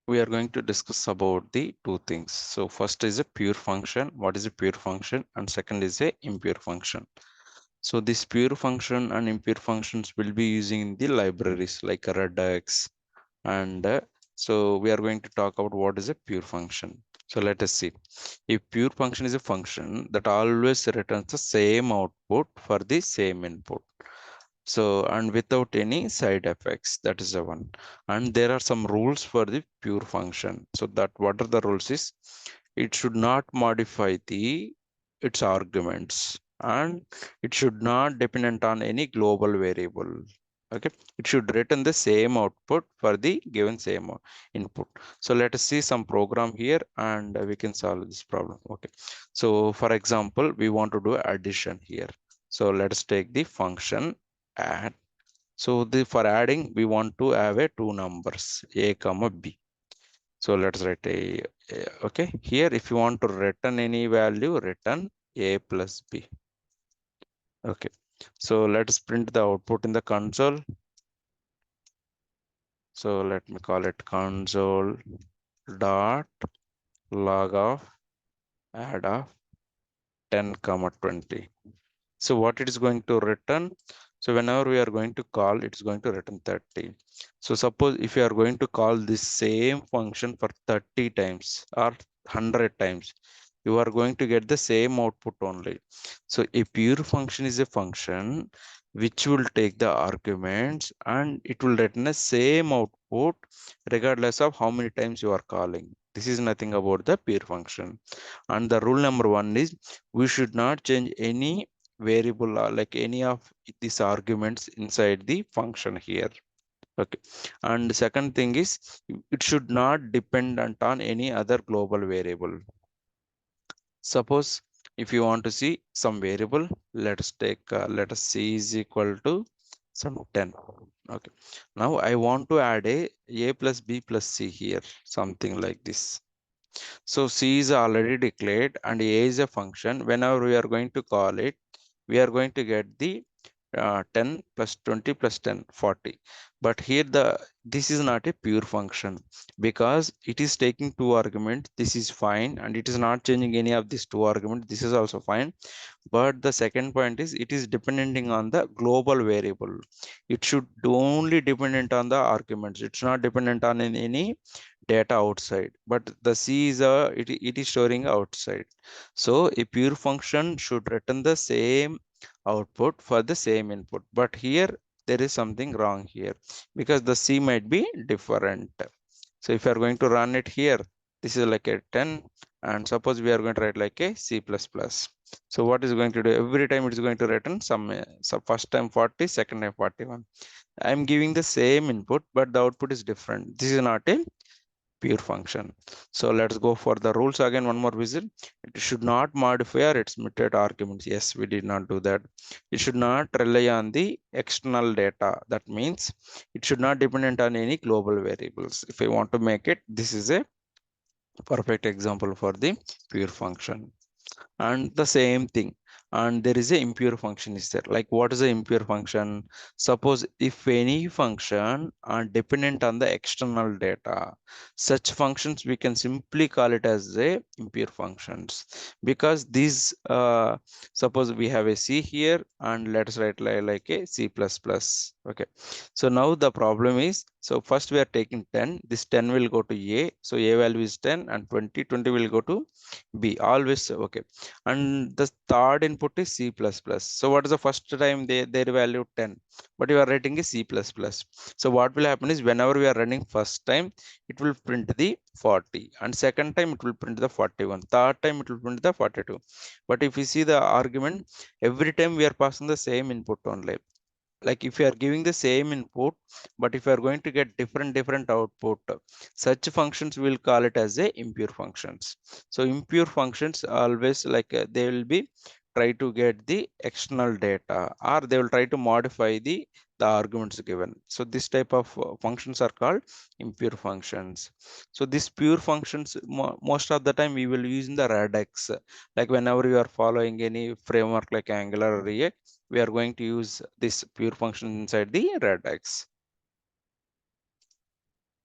we are going to discuss about the two things. So first is a pure function. What is a pure function? And second is a impure function. So this pure function and impure functions will be using in the libraries like redux and so we are going to talk about what is a pure function. So let us see. A pure function is a function that always returns the same output for the same input. So and without any side effects, that is the one. And there are some rules for the pure function. So that what are the rules is it should not modify the its arguments, and it should not dependent on any global variable. Okay, it should return the same output for the given same input. So let us see some program here and we can solve this problem. Okay, so for example we want to do addition here. So let us take the function add. So the for adding we want to have a two numbers a comma b. So let's write okay, here if you want to return any value, return a plus b. Okay, so let's print the output in the console. So let me call it console dot log of add of 10 comma 20. So what it is going to return? So whenever we are going to call, it's going to return 30. So suppose if you are going to call this same function for 30 times or 100 times, you are going to get the same output only. So a pure function is a function which will take the arguments and it will return the same output regardless of how many times you are calling. This is nothing about the pure function. And the rule number one is we should not change any variable like any of these arguments inside the function here. Okay, and the second thing is it should not dependent on any other global variable. Suppose if you want to see some variable, let's take let us c is equal to some 10. Okay, now I want to add a plus b plus c here, something like this. So c is already declared and a is a function. Whenever we are going to call it, we are going to get the 10 plus 20 plus 10 40. But here this is not a pure function because it is taking two arguments. This is fine and it is not changing any of these two arguments. This is also fine. But the second point is it is depending on the global variable. It should only dependent on the arguments. It's not dependent on any data outside, but the c is it is storing outside. So a pure function should return the same output for the same input, but here there is something wrong here because the c might be different. So if you are going to run it here, this is like a 10, and suppose we are going to write like a c plus plus. So what is going to do? Every time it is going to return some so first time 40, second time 41. I am giving the same input but the output is different. This is not a pure function. So let's go for the rules again, one more visit. It should not modify or its mutate arguments. Yes, we did not do that. It should not rely on the external data. That means it should not dependent on any global variables. If I want to make it, this is a perfect example for the pure function. And the same thing, and there is a impure function is there. Like what is a impure function? Suppose if any function are dependent on the external data, such functions we can simply call it as a impure functions, because these suppose we have a c here and let's write like a c plus plus. Okay, so now the problem is, so first we are taking 10, this 10 will go to a, so a value is 10, and 20 will go to b, always. Okay, and the third input is c plus plus. So what is the first time their value 10, but you are writing a c plus plus. So what will happen is whenever we are running first time, it will print the 40, and second time it will print the 41, third time it will print the 42. But if you see the argument, every time we are passing the same input only. Like if you are giving the same input, but if you are going to get different output, such functions will call it as a impure functions. So impure functions always like they will be try to get the external data, or they will try to modify the arguments given. So this type of functions are called impure functions. So these pure functions most of the time we will use in the radix. Like whenever you are following any framework like Angular or React, we are going to use this pure function inside the radix.